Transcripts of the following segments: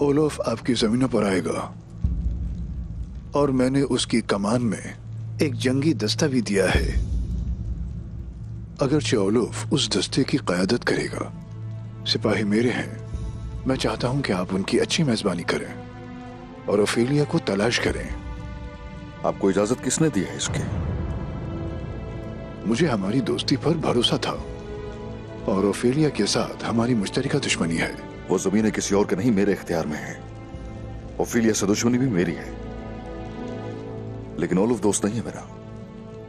Olaf आपकी जमीनों पर आएगा और मैंने उसकी कमान में एक जंगी दस्ता भी दिया है। अगरचे ओलोफ उस दस्ते की क़यादत करेगा, सिपाही मेरे हैं। मैं चाहता हूं कि आप उनकी अच्छी मेजबानी करें और ओफेलिया को तलाश करें। आपको इजाजत किसने दी है इसकी? मुझे हमारी दोस्ती पर भरोसा था और ओफेलिया के साथ हमारी मुश्तरका दुश्मनी है। वो जमीनें किसी और के नहीं, मेरे इख्तियार में है। ओफेलिया से दुश्मनी भी मेरी है, लेकिन ओलोफ दोस्त नहीं है मेरा।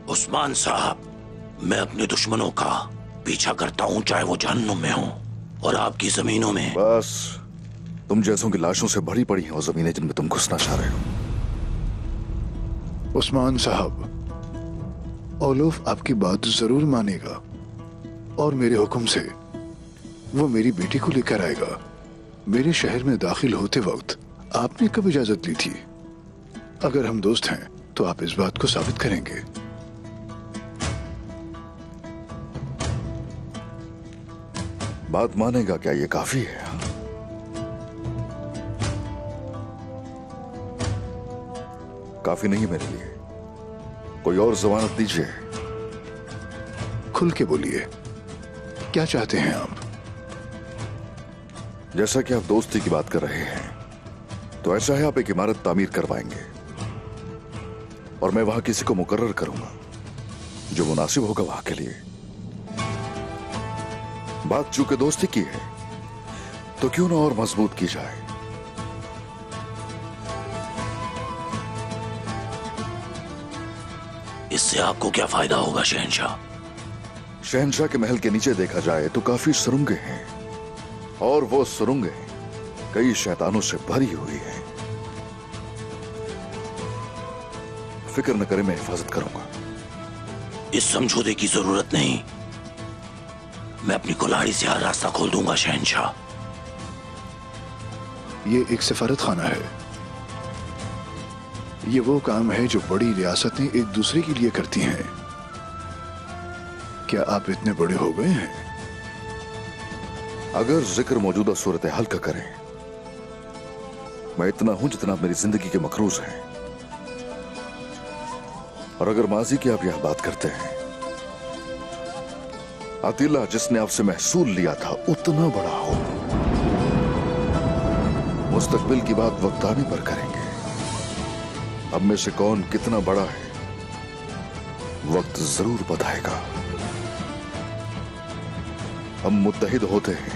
उस्मान साहब, मैं अपने दुश्मनों का पीछा करता हूं, चाहे वो जहन्नुम में हो और आपकी जमीनों में। बस तुम जैसों की लाशों से भरी पड़ी हैं वो जमीनें जिनमें तुम घुसना चाह रहे हो। उस्मान साहब, ओलोफ आपकी बात जरूर मानेगा और मेरे हुक्म से वो मेरी बेटी को लेकर आएगा। मेरे शहर में दाखिल होते वक्त आपने कब इजाजत ली थी? अगर हम दोस्त हैं तो आप इस बात को साबित करेंगे। बात मानेगा क्या? ये काफी है। काफी नहीं मेरे लिए, कोई और जमानत दीजिए। खुल के बोलिए, क्या चाहते हैं आप? जैसा कि आप दोस्ती की बात कर रहे हैं, तो ऐसा है आप एक इमारत तामीर करवाएंगे और मैं वहां किसी को मुकर्रर करूंगा जो मुनासिब होगा वहां के लिए। बात चूंकि दोस्ती की है तो क्यों ना और मजबूत की जाए। इससे आपको क्या फायदा होगा शहंशाह? शहंशाह के महल के नीचे देखा जाए तो काफी सुरंगें हैं और वो सुरंगें कई शैतानों से भरी हुई हैं। फिक्र न करें, मैं हिफाजत करूंगा। इस समझौते की जरूरत नहीं, मैं अपनी कुल्हाड़ी से हर रास्ता खोल दूंगा शहंशाह। ये एक सफारत खाना है। ये वो काम है जो बड़ी रियासतें एक दूसरे के लिए करती हैं। क्या आप इतने बड़े हो गए हैं? अगर जिक्र मौजूदा सूरत हाल का करें, मैं इतना हूं जितना मेरी जिंदगी के मकरूज हैं। और अगर माजी की आप यह बात करते हैं, अतीला जिसने आपसे महसूल लिया था उतना बड़ा हो। मुस्तकबिल की बात वक्त आने पर करेंगे। अब में से कौन कितना बड़ा है वक्त जरूर बताएगा। हम मुत्तहिद होते हैं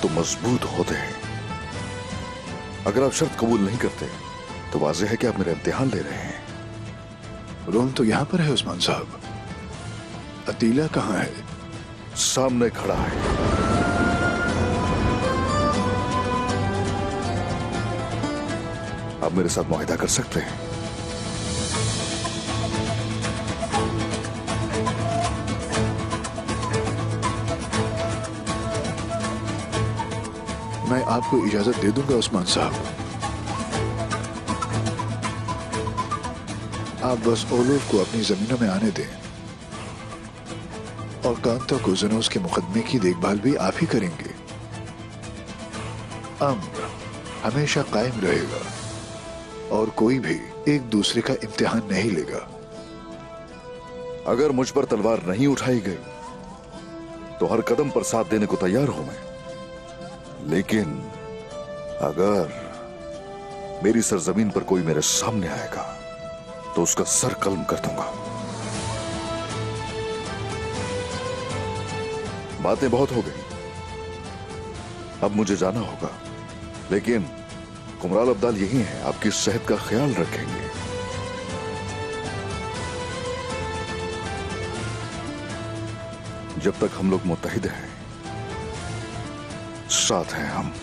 तो मजबूत होते हैं। अगर आप शर्त कबूल नहीं करते तो वाज़ेह है कि आप मेरा इम्तिहान ले रहे हैं। रोम तो यहां पर है उस्मान साहब। अतीला कहां है? सामने खड़ा है। आप मेरे साथ मुआहिदा कर सकते हैं। मैं आपको इजाजत दे दूंगा उस्मान साहब। आप बस ओलोफ को अपनी जमीनों में आने दें और कांता को जनो के मुकदमे की देखभाल भी आप ही करेंगे। अम्र हमेशा कायम रहेगा और कोई भी एक दूसरे का इम्तिहान नहीं लेगा। अगर मुझ पर तलवार नहीं उठाई गई तो हर कदम पर साथ देने को तैयार हूं मैं, लेकिन अगर मेरी सरजमीन पर कोई मेरे सामने आएगा तो उसका सर कलम कर दूंगा। बातें बहुत हो गई, अब मुझे जाना होगा, लेकिन कुमराल अब्दाल यही हैं, आपकी सेहत का ख्याल रखेंगे। जब तक हम लोग मुत्तहिद हैं, साथ हैं हम।